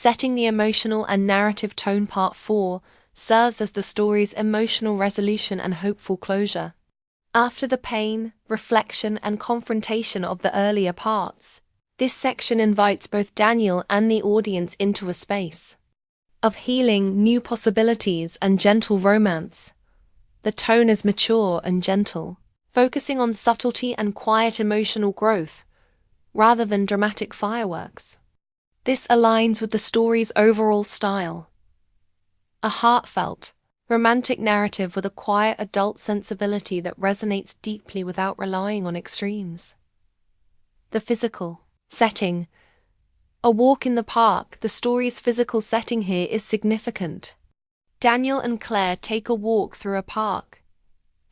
Setting the emotional and narrative tone. Part 4 serves as the story's emotional resolution and hopeful closure. After the pain, reflection, and confrontation of the earlier parts, this section invites both Daniel and the audience into a space of healing, new possibilities, and gentle romance. The tone is mature and gentle, focusing on subtlety and quiet emotional growth, rather than dramatic fireworks. This aligns with the story's overall style. A heartfelt, romantic narrative with a quiet adult sensibility that resonates deeply without relying on extremes. The physical setting. A walk in the park. The story's physical setting here is significant. Daniel and Claire take a walk through a park,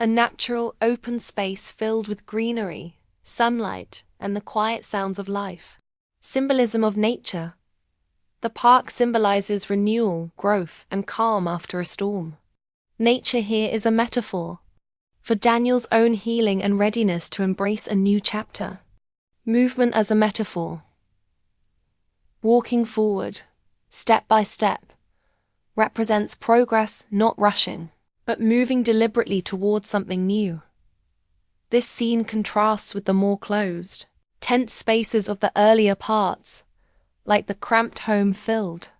a natural, open space filled with greenery, sunlight, and the quiet sounds of life. Symbolism of nature. The park symbolizes renewal, growth, and calm after a storm. Nature here is a metaphor for Daniel's own healing and readiness to embrace a new chapter. Movement as a metaphor. Walking forward, step by step, represents progress, not rushing, but moving deliberately towards something new. This scene contrasts with the more closed, tense spaces of the earlier parts, like the cramped home filled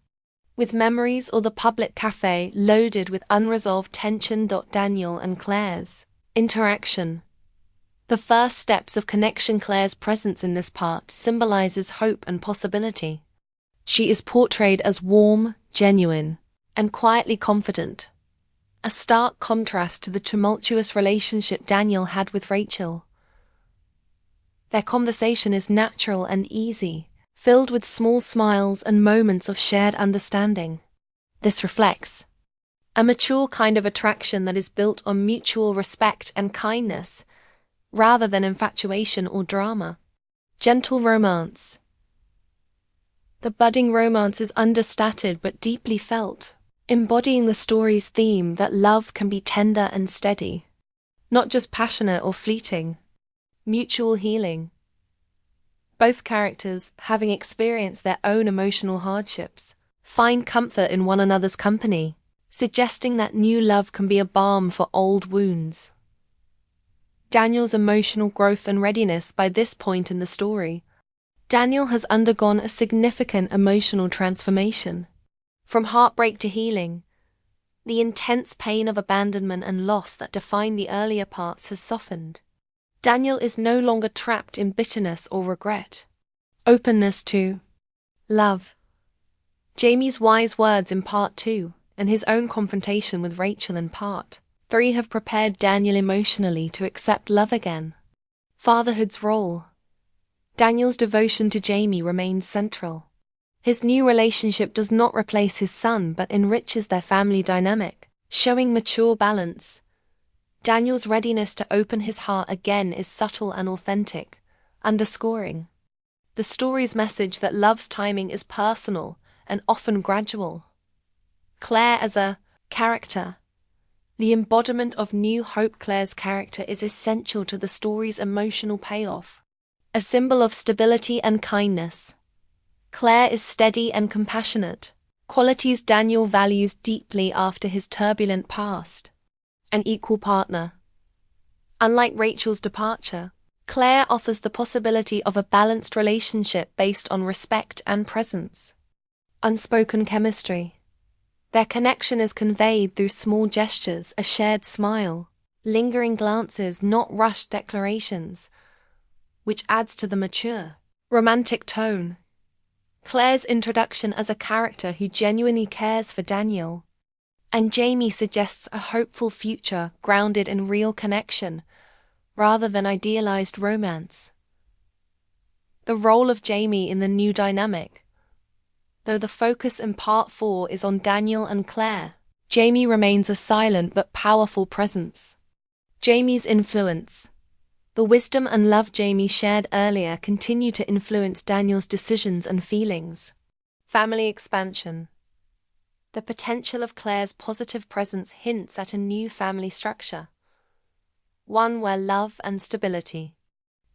with memories or the public cafe loaded with unresolved tension. Daniel and Claire's interaction. The first steps of connection. Claire's presence in this part symbolizes hope and possibility. She is portrayed as warm, genuine, and quietly confident, a stark contrast to the tumultuous relationship Daniel had with Rachel. Their conversation is natural and easy, filled with small smiles and moments of shared understanding. This reflects a mature kind of attraction that is built on mutual respect and kindness, rather than infatuation or drama. Gentle romance. The budding romance is understated but deeply felt, embodying the story's theme that love can be tender and steady, not just passionate or fleeting. Mutual healing. Both characters, having experienced their own emotional hardships, find comfort in one another's company, suggesting that new love can be a balm for old wounds. Daniel's emotional growth and readiness. By this point in the story, Daniel has undergone a significant emotional transformation. From heartbreak to healing, the intense pain of abandonment and loss that defined the earlier parts has softened. Daniel is no longer trapped in bitterness or regret. Openness to love. Jamie's wise words in Part 2 and his own confrontation with Rachel in Part 3 have prepared Daniel emotionally to accept love again. Fatherhood's role. Daniel's devotion to Jamie remains central. His new relationship does not replace his son but enriches their family dynamic, showing mature balance. Daniel's readiness to open his heart again is subtle and authentic, underscoring the story's message that love's timing is personal and often gradual. Claire as a character. The embodiment of new hope. Claire's character is essential to the story's emotional payoff, a symbol of stability and kindness. Claire is steady and compassionate, qualities Daniel values deeply after his turbulent past. An equal partner. Unlike Rachel's departure, Claire offers the possibility of a balanced relationship based on respect and presence. Unspoken chemistry. Their connection is conveyed through small gestures, a shared smile, lingering glances, not rushed declarations, which adds to the mature, romantic tone. Claire's introduction as a character who genuinely cares for Daniel and Jamie suggests a hopeful future grounded in real connection, rather than idealized romance. The role of Jamie in the new dynamic. Though the focus in Part 4 is on Daniel and Claire, Jamie remains a silent but powerful presence. Jamie's influence. The wisdom and love Jamie shared earlier continue to influence Daniel's decisions and feelings. Family expansion. The potential of Claire's positive presence hints at a new family structure, one where love and stability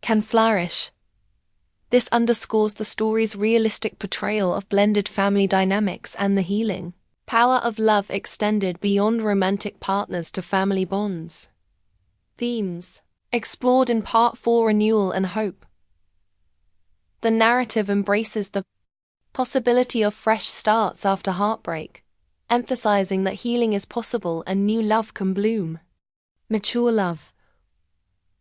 can flourish. This underscores the story's realistic portrayal of blended family dynamics and the healing power of love extended beyond romantic partners to family bonds. Themes explored in Part 4: Renewal and Hope. The narrative embraces the possibility of fresh starts after heartbreak, emphasizing that healing is possible and new love can bloom. Mature love.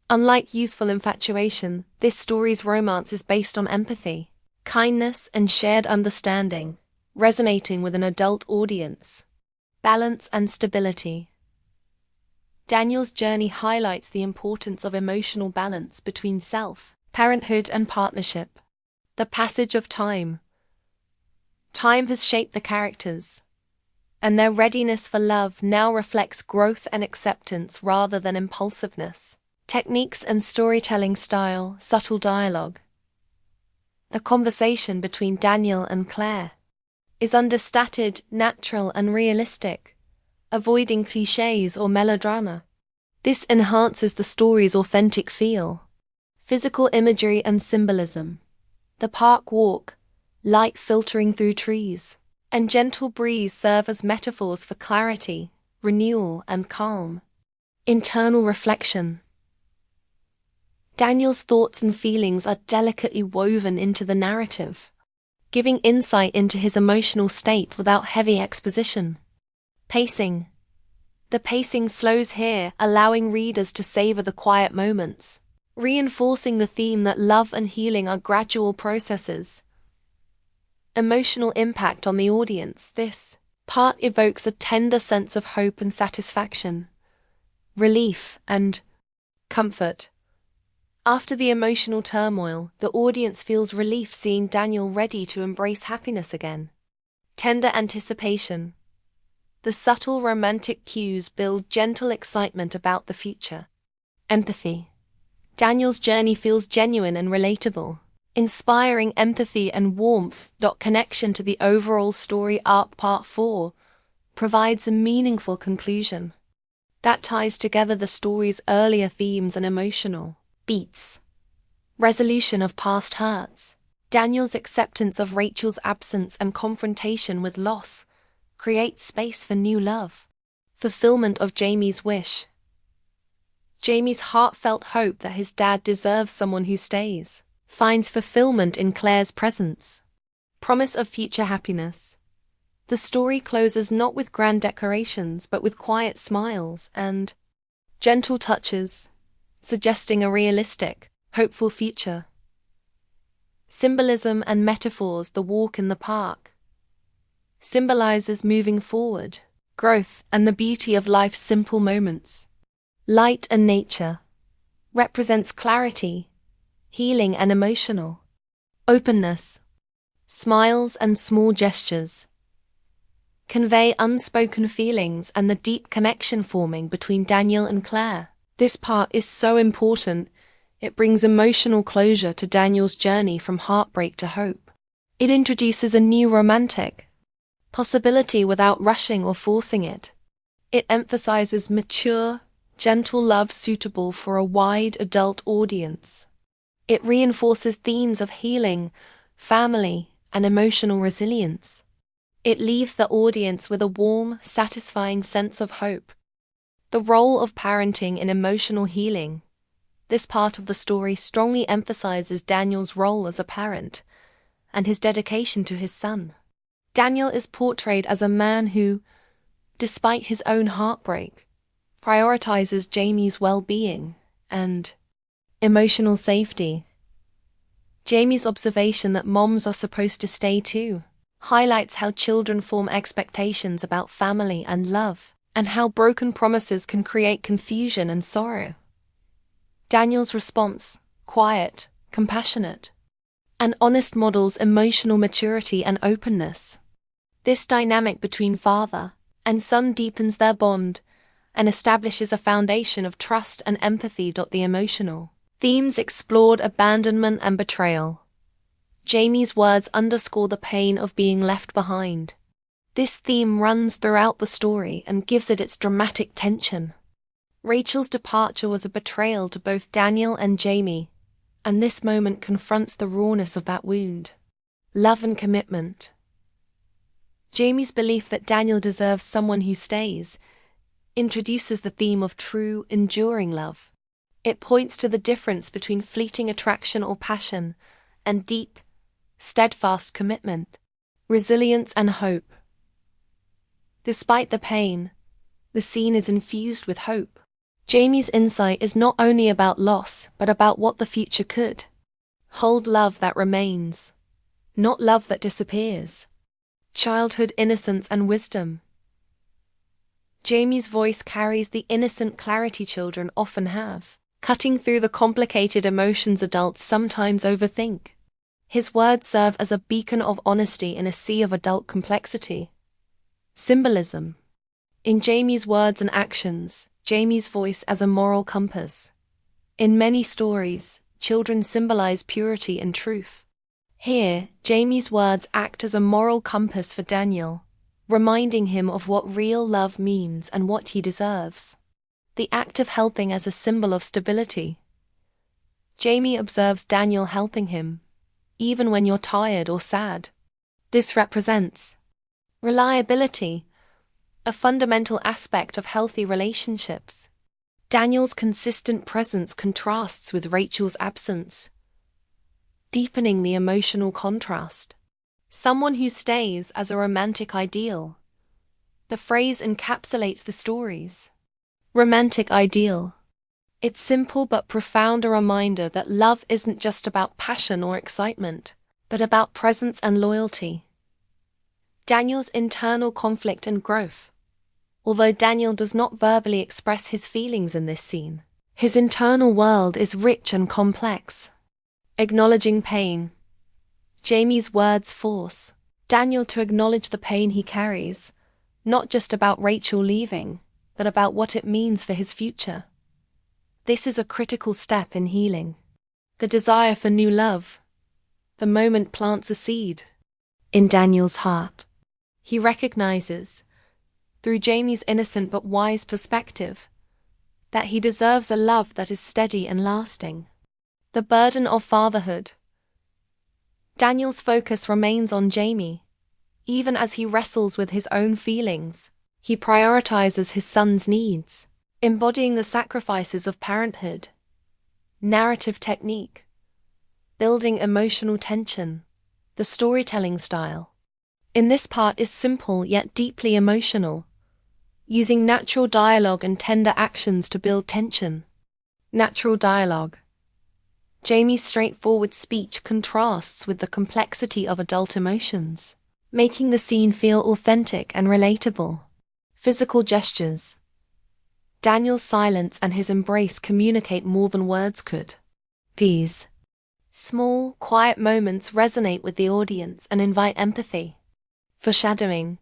Unlike youthful infatuation, this story's romance is based on empathy, kindness, and shared understanding, resonating with an adult audience. Balance and stability. Daniel's journey highlights the importance of emotional balance between self, parenthood, and partnership. The passage of time. Time has shaped the characters, and their readiness for love now reflects growth and acceptance rather than impulsiveness. Techniques and storytelling style, subtle dialogue. The conversation between Daniel and Claire is understated, natural, and realistic, avoiding clichés or melodrama. This enhances the story's authentic feel. Physical imagery and symbolism. The park walk, light filtering through trees, and gentle breeze serve as metaphors for clarity, renewal, and calm. Internal reflection. Daniel's thoughts and feelings are delicately woven into the narrative, giving insight into his emotional state without heavy exposition. Pacing. The pacing slows here, allowing readers to savor the quiet moments, reinforcing the theme that love and healing are gradual processes. Emotional impact on the audience. This part evokes a tender sense of hope and satisfaction, relief, and comfort. After the emotional turmoil, the audience feels relief seeing Daniel ready to embrace happiness again. Tender anticipation. The subtle romantic cues build gentle excitement about the future. Empathy. Daniel's journey feels genuine and relatable, inspiring empathy and warmth. Connection to the overall story arc. Part 4 provides a meaningful conclusion that ties together the story's earlier themes and emotional beats. Resolution of past hurts. Daniel's acceptance of Rachel's absence and confrontation with loss creates space for new love. Fulfillment of Jamie's wish. Jamie's heartfelt hope that his dad deserves someone who stays finds fulfillment in Claire's presence. Promise of future happiness. The story closes not with grand decorations but with quiet smiles and gentle touches, suggesting a realistic, hopeful future. Symbolism and metaphors. The walk in the park symbolizes moving forward, growth, and the beauty of life's simple moments. Light and nature represents clarity, healing, and emotional openness. Smiles and small gestures convey unspoken feelings and the deep connection forming between Daniel and Claire. This part is so important. It brings emotional closure to Daniel's journey from heartbreak to hope. It introduces a new romantic possibility without rushing or forcing it. It emphasizes mature, gentle love suitable for a wide adult audience. It reinforces themes of healing, family, and emotional resilience. It leaves the audience with a warm, satisfying sense of hope. The role of parenting in emotional healing. This part of the story strongly emphasizes Daniel's role as a parent and his dedication to his son. Daniel is portrayed as a man who, despite his own heartbreak, prioritizes Jamie's well-being and emotional safety. Jamie's observation that moms are supposed to stay too highlights how children form expectations about family and love, and how broken promises can create confusion and sorrow. Daniel's response, quiet, compassionate, and honest, models emotional maturity and openness. This dynamic between father and son deepens their bond and establishes a foundation of trust and empathy. The emotional themes explored abandonment and betrayal. Jamie's words underscore the pain of being left behind. This theme runs throughout the story and gives it its dramatic tension. Rachel's departure was a betrayal to both Daniel and Jamie, And this moment confronts the rawness of that wound. Love and commitment. Jamie's belief that Daniel deserves someone who stays introduces the theme of true, enduring love. It points to the difference between fleeting attraction or passion and deep, steadfast commitment, resilience and hope. Despite the pain, the scene is infused with hope. Jamie's insight is not only about loss, but about what the future could hold: love that remains, not love that disappears. Childhood innocence and wisdom. Jamie's voice carries the innocent clarity children often have, cutting through the complicated emotions adults sometimes overthink. His words serve as a beacon of honesty in a sea of adult complexity. Symbolism. In Jamie's words and actions, Jamie's voice as a moral compass. In many stories, children symbolize purity and truth. Here, Jamie's words act as a moral compass for Daniel, reminding him of what real love means and what he deserves. The act of helping as a symbol of stability. Jamie observes Daniel helping him, even when you're tired or sad. This represents reliability, a fundamental aspect of healthy relationships. Daniel's consistent presence contrasts with Rachel's absence, deepening the emotional contrast. Someone who stays as a romantic ideal. The phrase encapsulates the stories. Romantic ideal. It's simple but profound, a reminder that love isn't just about passion or excitement, but about presence and loyalty. Daniel's internal conflict and growth. Although Daniel does not verbally express his feelings in this scene, his internal world is rich and complex. Acknowledging pain. Jamie's words force Daniel to acknowledge the pain he carries, not just about Rachel leaving, but about what it means for his future. This is a critical step in healing. The desire for new love. The moment plants a seed in Daniel's heart. He recognizes, through Jamie's innocent but wise perspective, that he deserves a love that is steady and lasting. The burden of fatherhood. Daniel's focus remains on Jamie. Even as he wrestles with his own feelings, he prioritizes his son's needs, embodying the sacrifices of parenthood. Narrative technique. Building emotional tension. The storytelling style. In this part is simple yet deeply emotional, using natural dialogue and tender actions to build tension. Natural dialogue. Jamie's straightforward speech contrasts with the complexity of adult emotions, making the scene feel authentic and relatable. Physical gestures. Daniel's silence and his embrace communicate more than words could. These small, quiet moments resonate with the audience and invite empathy. Foreshadowing.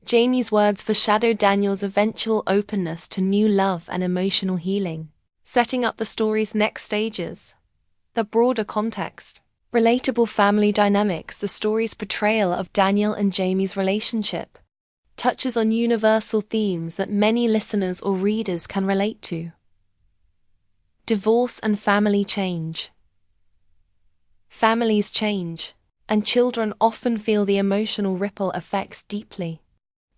Jamie's words foreshadow Daniel's eventual openness to new love and emotional healing, setting up the story's next stages. The broader context. Relatable family dynamics. The story's portrayal of Daniel and Jamie's relationship touches on universal themes that many listeners or readers can relate to. Divorce and family change. Families change, and children often feel the emotional ripple effects deeply.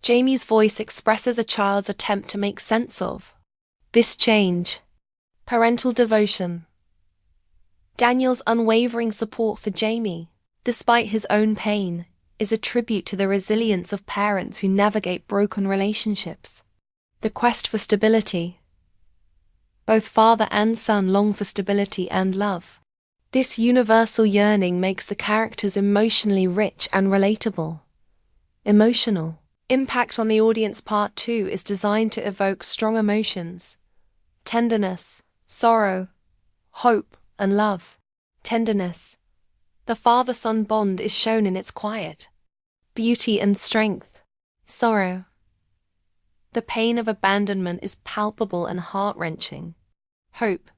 Jamie's voice expresses a child's attempt to make sense of this change. Parental devotion. Daniel's unwavering support for Jamie, despite his own pain, is a tribute to the resilience of parents who navigate broken relationships. The quest for stability. Both father and son long for stability and love. This universal yearning makes the characters emotionally rich and relatable. Emotional. Impact on the audience. Part 2 is designed to evoke strong emotions. Tenderness, sorrow, hope, and love. Tenderness. The father-son bond is shown in its quiet beauty and strength. Sorrow. The pain of abandonment is palpable and heart-wrenching. Hope.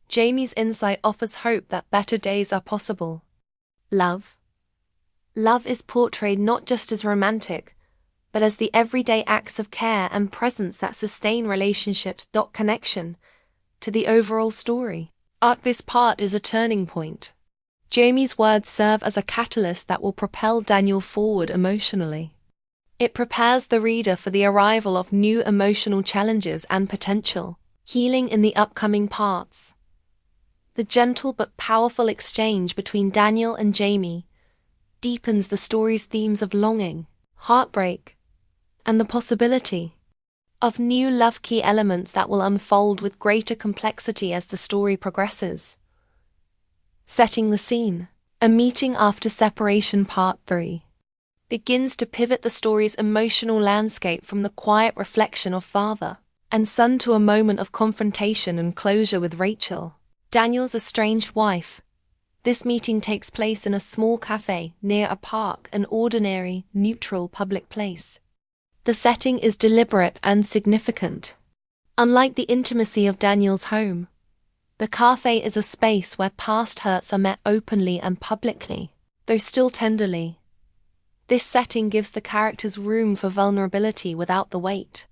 Jamie's insight offers hope that better days are possible. Love. Love is portrayed not just as romantic, but as the everyday acts of care and presence that sustain relationships. Connection to the overall story. This part is a turning point. Jamie's words serve as a catalyst that will propel Daniel forward emotionally. It prepares the reader for the arrival of new emotional challenges and potential healing in the upcoming parts. The gentle but powerful exchange between Daniel and Jamie deepens the story's themes of longing, heartbreak, and the possibility of new love key elements that will unfold with greater complexity as the story progresses. Setting the scene, A Meeting After Separation Part 3 begins to pivot the story's emotional landscape from the quiet reflection of father and son to a moment of confrontation and closure with Rachel, Daniel's estranged wife. This meeting takes place in a small cafe near a park, an ordinary, neutral public place. The setting is deliberate and significant. Unlike the intimacy of Daniel's home, the cafe is a space where past hurts are met openly and publicly, though still tenderly. This setting gives the characters room for vulnerability without the weight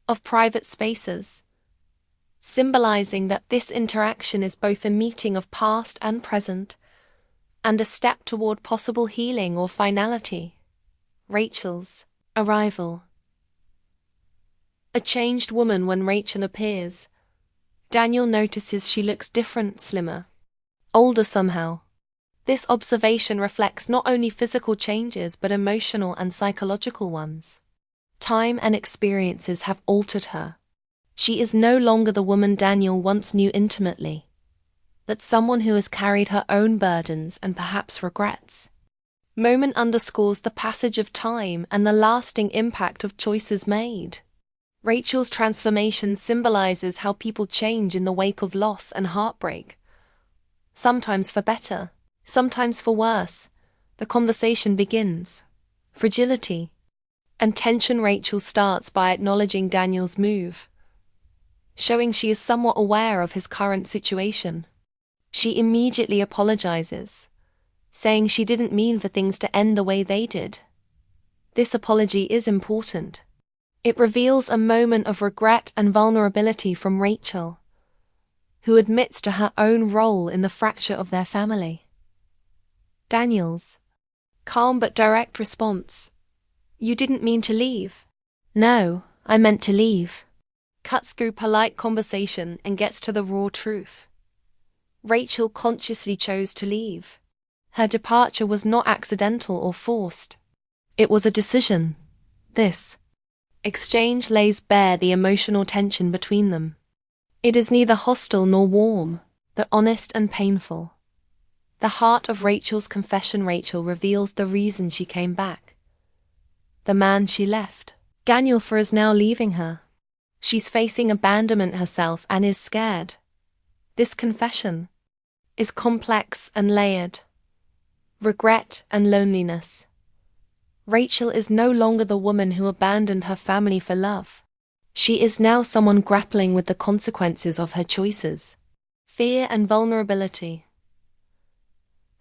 of private spaces, symbolizing that this interaction is both a meeting of past and present, and a step toward possible healing or finality. Rachel's arrival. A changed woman when Rachel appears. Daniel notices she looks different, slimmer, older somehow. This observation reflects not only physical changes but emotional and psychological ones. Time and experiences have altered her. She is no longer the woman Daniel once knew intimately, but someone who has carried her own burdens and perhaps regrets. Moment underscores the passage of time and the lasting impact of choices made. Rachel's transformation symbolizes how people change in the wake of loss and heartbreak. Sometimes for better, sometimes for worse. The conversation begins. Fragility and tension. Rachel starts by acknowledging Daniel's move, showing she is somewhat aware of his current situation. She immediately apologizes, saying she didn't mean for things to end the way they did. This apology is important. It reveals a moment of regret and vulnerability from Rachel, who admits to her own role in the fracture of their family. Daniel's calm but direct response. You didn't mean to leave. No, I meant to leave. Cuts through polite conversation and gets to the raw truth. Rachel consciously chose to leave. Her departure was not accidental or forced. It was a decision. This exchange lays bare the emotional tension between them. It is neither hostile nor warm, but honest and painful. The heart of Rachel's confession. Rachel reveals the reason she came back. The man she left. Daniel is now leaving her. She's facing abandonment herself and is scared. This confession is complex and layered. Regret and loneliness. Rachel is no longer the woman who abandoned her family for love. She is now someone grappling with the consequences of her choices. Fear and vulnerability.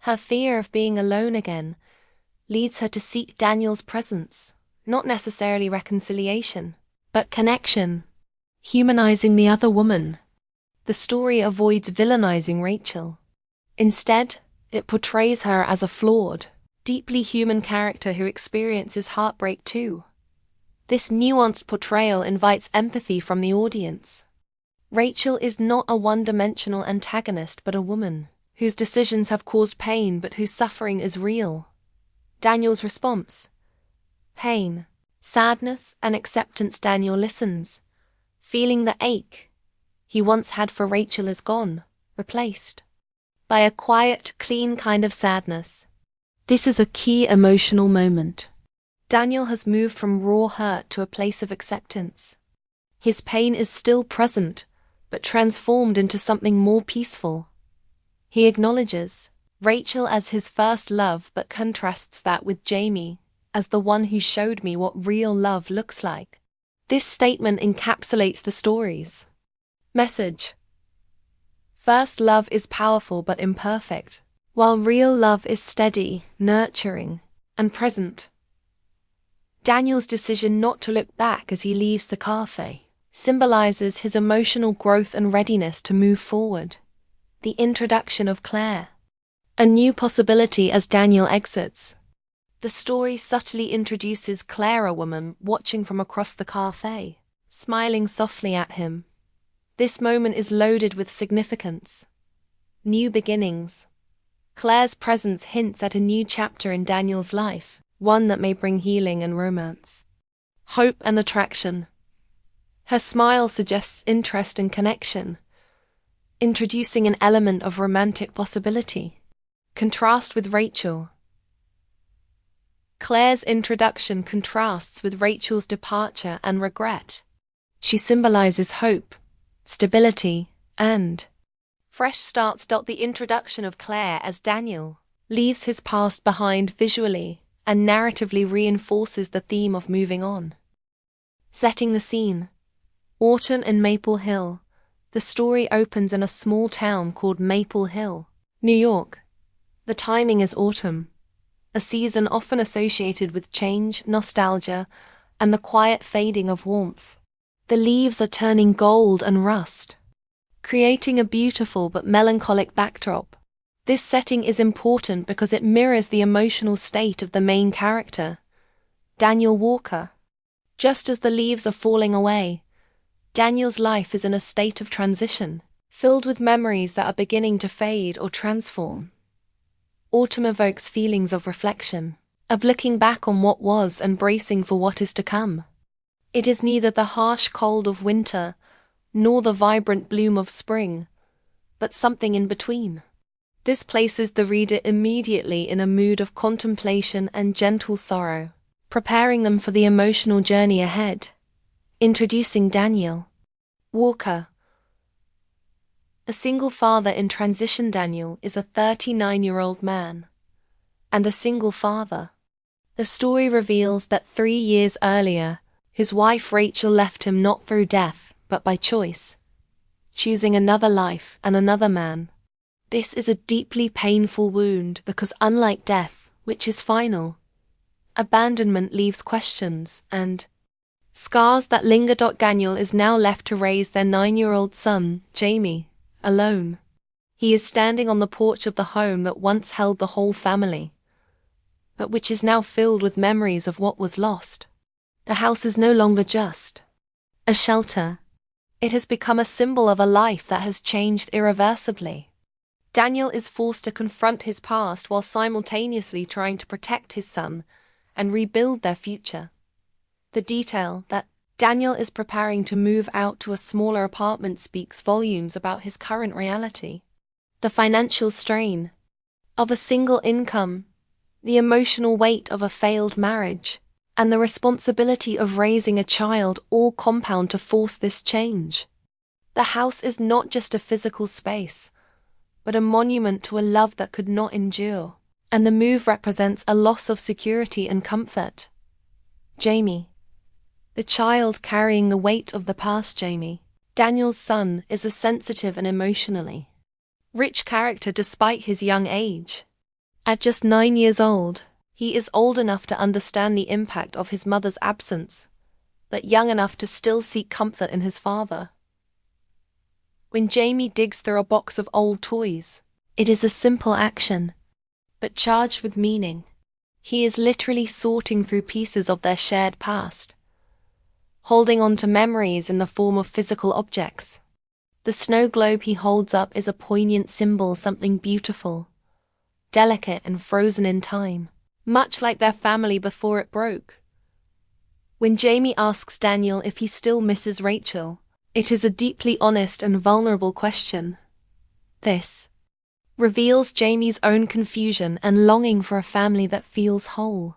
Her fear of being alone again leads her to seek Daniel's presence, not necessarily reconciliation, but connection, humanizing the other woman. The story avoids villainizing Rachel. Instead, it portrays her as a flawed, deeply human character who experiences heartbreak too. This nuanced portrayal invites empathy from the audience. Rachel is not a one-dimensional antagonist but a woman whose decisions have caused pain but whose suffering is real. Daniel's response. Pain, sadness, and acceptance. Daniel listens, feeling the ache he once had for Rachel is gone, replaced by a quiet, clean kind of sadness. This is a key emotional moment. Daniel has moved from raw hurt to a place of acceptance. His pain is still present, but transformed into something more peaceful. He acknowledges Rachel as his first love but contrasts that with Jamie as the one who showed me what real love looks like. This statement encapsulates the story's message. First love is powerful but imperfect, while real love is steady, nurturing, and present. Daniel's decision not to look back as he leaves the cafe symbolizes his emotional growth and readiness to move forward. The introduction of Claire. A new possibility as Daniel exits. The story subtly introduces Claire, a woman watching from across the cafe, smiling softly at him. This moment is loaded with significance. New beginnings. Claire's presence hints at a new chapter in Daniel's life, one that may bring healing and romance. Hope and attraction. Her smile suggests interest and connection, introducing an element of romantic possibility. Contrast with Rachel. Claire's introduction contrasts with Rachel's departure and regret. She symbolizes hope, stability, and fresh starts. The introduction of Claire as Daniel leaves his past behind visually and narratively reinforces the theme of moving on. Setting the scene. Autumn in Maple Hill. The story opens in a small town called Maple Hill, New York. The timing is autumn, a season often associated with change, nostalgia, and the quiet fading of warmth. The leaves are turning gold and rust, creating a beautiful but melancholic backdrop. This setting is important because it mirrors the emotional state of the main character, Daniel Walker. Just as the leaves are falling away, Daniel's life is in a state of transition, filled with memories that are beginning to fade or transform. Autumn evokes feelings of reflection, of looking back on what was and bracing for what is to come. It is neither the harsh cold of winter nor the vibrant bloom of spring, but something in between. This places the reader immediately in a mood of contemplation and gentle sorrow, preparing them for the emotional journey ahead. Introducing Daniel Walker. A single father in transition. Daniel is a 39-year-old man, and a single father. The story reveals that 3 years earlier, his wife Rachel left him not through death, but by choice, choosing another life and another man. This is a deeply painful wound because unlike death, which is final, abandonment leaves questions and scars that linger. Daniel is now left to raise their 9-year-old son, Jamie, alone. He is standing on the porch of the home that once held the whole family, but which is now filled with memories of what was lost. The house is no longer just a shelter. It has become a symbol of a life that has changed irreversibly. Daniel is forced to confront his past while simultaneously trying to protect his son and rebuild their future. The detail that Daniel is preparing to move out to a smaller apartment speaks volumes about his current reality. The financial strain of a single income, the emotional weight of a failed marriage, and the responsibility of raising a child all compound to force this change. The house is not just a physical space, but a monument to a love that could not endure, and the move represents a loss of security and comfort. Jamie. The child carrying the weight of the past. Jamie, Daniel's son, is a sensitive and emotionally rich character despite his young age. At just 9 years old, he is old enough to understand the impact of his mother's absence, but young enough to still seek comfort in his father. When Jamie digs through a box of old toys, it is a simple action, but charged with meaning. He is literally sorting through pieces of their shared past, holding on to memories in the form of physical objects. The snow globe he holds up is a poignant symbol, something beautiful, delicate and frozen in time, much like their family before it broke. When Jamie asks Daniel if he still misses Rachel, it is a deeply honest and vulnerable question. This reveals Jamie's own confusion and longing for a family that feels whole.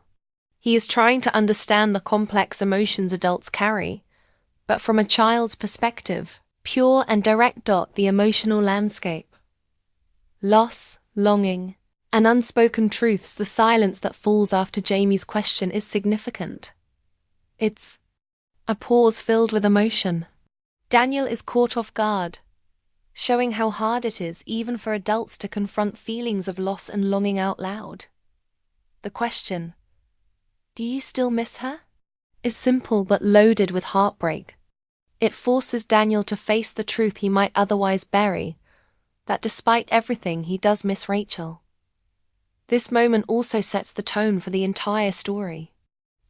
He is trying to understand the complex emotions adults carry, but from a child's perspective, pure and direct. The emotional landscape. Loss, longing, and unspoken truths. The silence that falls after Jamie's question is significant. It's a pause filled with emotion. Daniel is caught off guard, showing how hard it is even for adults to confront feelings of loss and longing out loud. The question, "Do you still miss her?" is simple but loaded with heartbreak. It forces Daniel to face the truth he might otherwise bury, that despite everything he does miss Rachel. This moment also sets the tone for the entire story.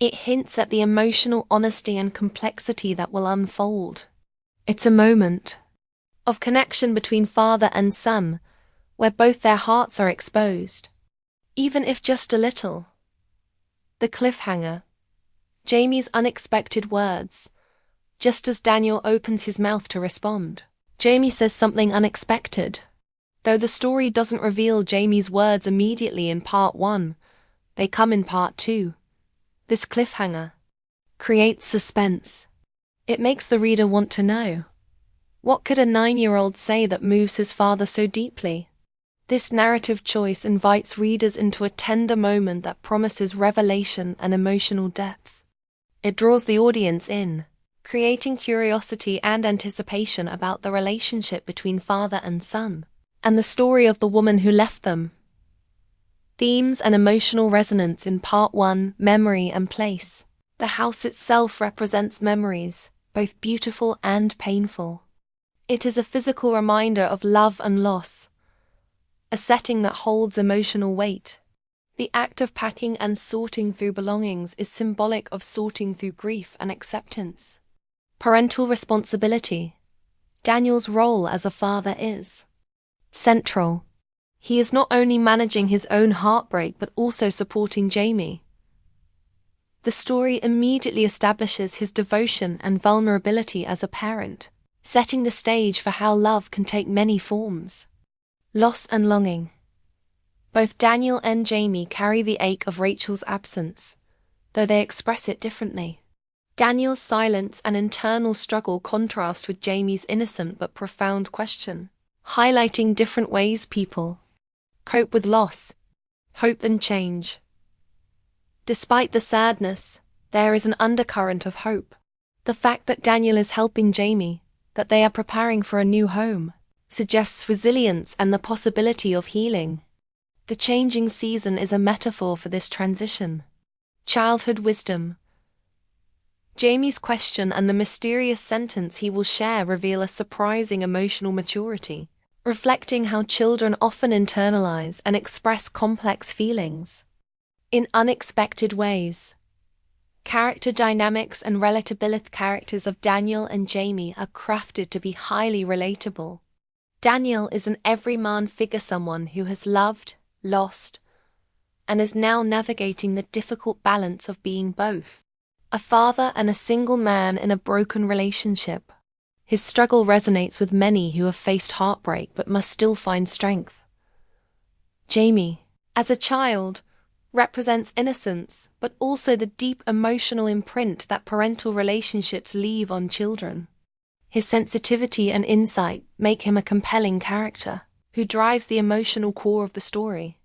It hints at the emotional honesty and complexity that will unfold. It's a moment of connection between father and son, where both their hearts are exposed, even if just a little. The cliffhanger, Jamie's unexpected words. Just as Daniel opens his mouth to respond, Jamie says something unexpected. Though the story doesn't reveal Jamie's words immediately in part 1, they come in part 2. This cliffhanger creates suspense. It makes the reader want to know. What could a 9-year-old say that moves his father so deeply? This narrative choice invites readers into a tender moment that promises revelation and emotional depth. It draws the audience in, creating curiosity and anticipation about the relationship between father and son, and the story of the woman who left them. Themes and emotional resonance in Part 1, Memory and Place. The house itself represents memories, both beautiful and painful. It is a physical reminder of love and loss, a setting that holds emotional weight. The act of packing and sorting through belongings is symbolic of sorting through grief and acceptance. Parental responsibility. Daniel's role as a father is central. He is not only managing his own heartbreak but also supporting Jamie. The story immediately establishes his devotion and vulnerability as a parent, setting the stage for how love can take many forms. Loss and longing. Both Daniel and Jamie carry the ache of Rachel's absence, though they express it differently. Daniel's silence and internal struggle contrast with Jamie's innocent but profound question, highlighting different ways people cope with loss, hope and change. Despite the sadness, there is an undercurrent of hope. The fact that Daniel is helping Jamie, that they are preparing for a new home, suggests resilience and the possibility of healing. The changing season is a metaphor for this transition. Childhood wisdom. Jamie's question and the mysterious sentence he will share reveal a surprising emotional maturity, reflecting how children often internalize and express complex feelings in unexpected ways. Character dynamics and relatability. Characters of Daniel and Jamie are crafted to be highly relatable. Daniel is an everyman figure, someone who has loved, lost, and is now navigating the difficult balance of being both a father and a single man in a broken relationship. His struggle resonates with many who have faced heartbreak but must still find strength. Jamie, as a child, represents innocence, but also the deep emotional imprint that parental relationships leave on children. His sensitivity and insight make him a compelling character who drives the emotional core of the story.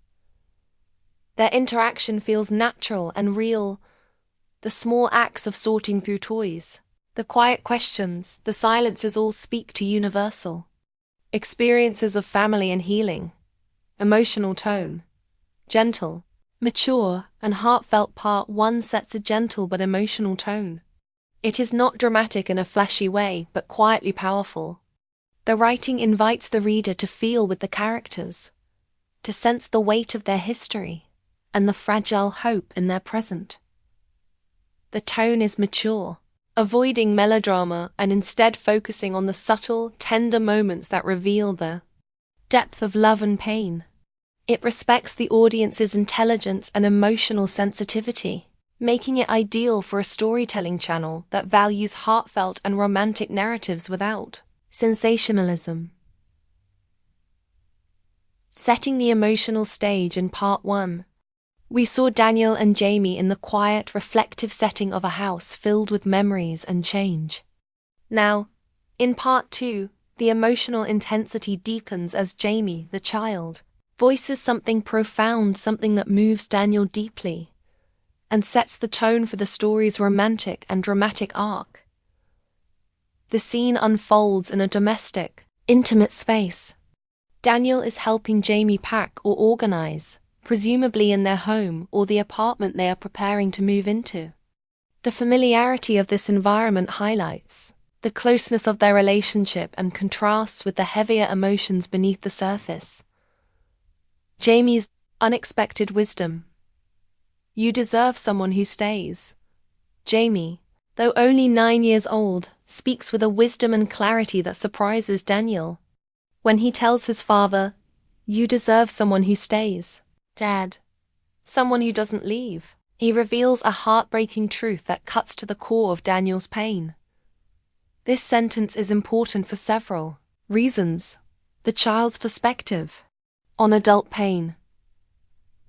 Their interaction feels natural and real. The small acts of sorting through toys, the quiet questions, the silences all speak to universal experiences of family and healing. Emotional tone. Gentle, mature, and heartfelt. Part 1 sets a gentle but emotional tone. It is not dramatic in a flashy way, but quietly powerful. The writing invites the reader to feel with the characters, to sense the weight of their history and the fragile hope in their present. The tone is mature, avoiding melodrama and instead focusing on the subtle, tender moments that reveal the depth of love and pain. It respects the audience's intelligence and emotional sensitivity, making it ideal for a storytelling channel that values heartfelt and romantic narratives without sensationalism. Setting the emotional stage in Part 1. We saw Daniel and Jamie in the quiet, reflective setting of a house filled with memories and change. Now, in Part 2, the emotional intensity deepens as Jamie, the child, voices something profound, something that moves Daniel deeply, and sets the tone for the story's romantic and dramatic arc. The scene unfolds in a domestic, intimate space. Daniel is helping Jamie pack or organize, presumably in their home or the apartment they are preparing to move into. The familiarity of this environment highlights the closeness of their relationship and contrasts with the heavier emotions beneath the surface. Jamie's unexpected wisdom. You deserve someone who stays. Jamie, though only 9 years old, speaks with a wisdom and clarity that surprises Daniel. When he tells his father, "You deserve someone who stays, Dad, someone who doesn't leave," he reveals a heartbreaking truth that cuts to the core of Daniel's pain. This sentence is important for several reasons. The child's perspective on adult pain.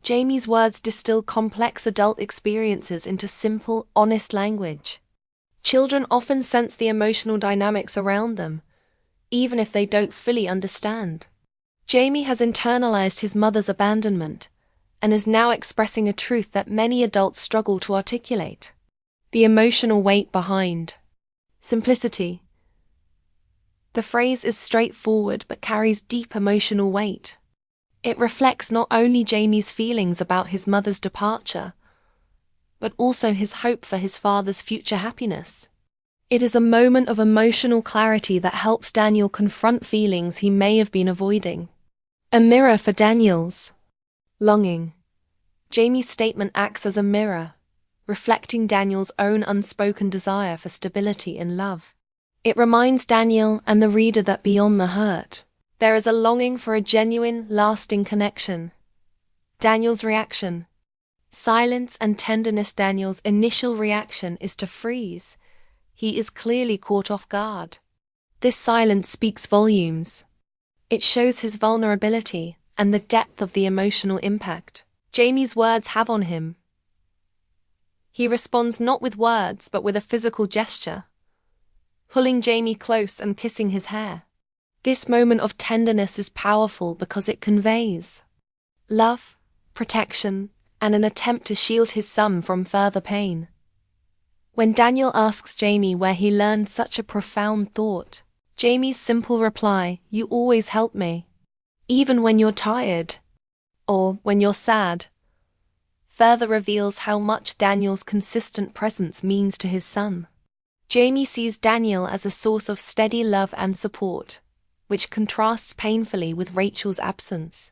Jamie's words distill complex adult experiences into simple, honest language. Children often sense the emotional dynamics around them, even if they don't fully understand. Jamie has internalized his mother's abandonment and is now expressing a truth that many adults struggle to articulate. The emotional weight behind. Simplicity. The phrase is straightforward but carries deep emotional weight. It reflects not only Jamie's feelings about his mother's departure, but also his hope for his father's future happiness. It is a moment of emotional clarity that helps Daniel confront feelings he may have been avoiding. A mirror for Daniel's longing. Jamie's statement acts as a mirror, reflecting Daniel's own unspoken desire for stability in love. It reminds Daniel and the reader that beyond the hurt, there is a longing for a genuine, lasting connection. Daniel's reaction. Silence and tenderness. Daniel's initial reaction is to freeze. He is clearly caught off guard. This silence speaks volumes. It shows his vulnerability and the depth of the emotional impact Jamie's words have on him. He responds not with words but with a physical gesture, pulling Jamie close and kissing his hair. This moment of tenderness is powerful because it conveys love, protection, and an attempt to shield his son from further pain. When Daniel asks Jamie where he learned such a profound thought, Jamie's simple reply, "You always help me, even when you're tired, or when you're sad," further reveals how much Daniel's consistent presence means to his son. Jamie sees Daniel as a source of steady love and support, which contrasts painfully with Rachel's absence.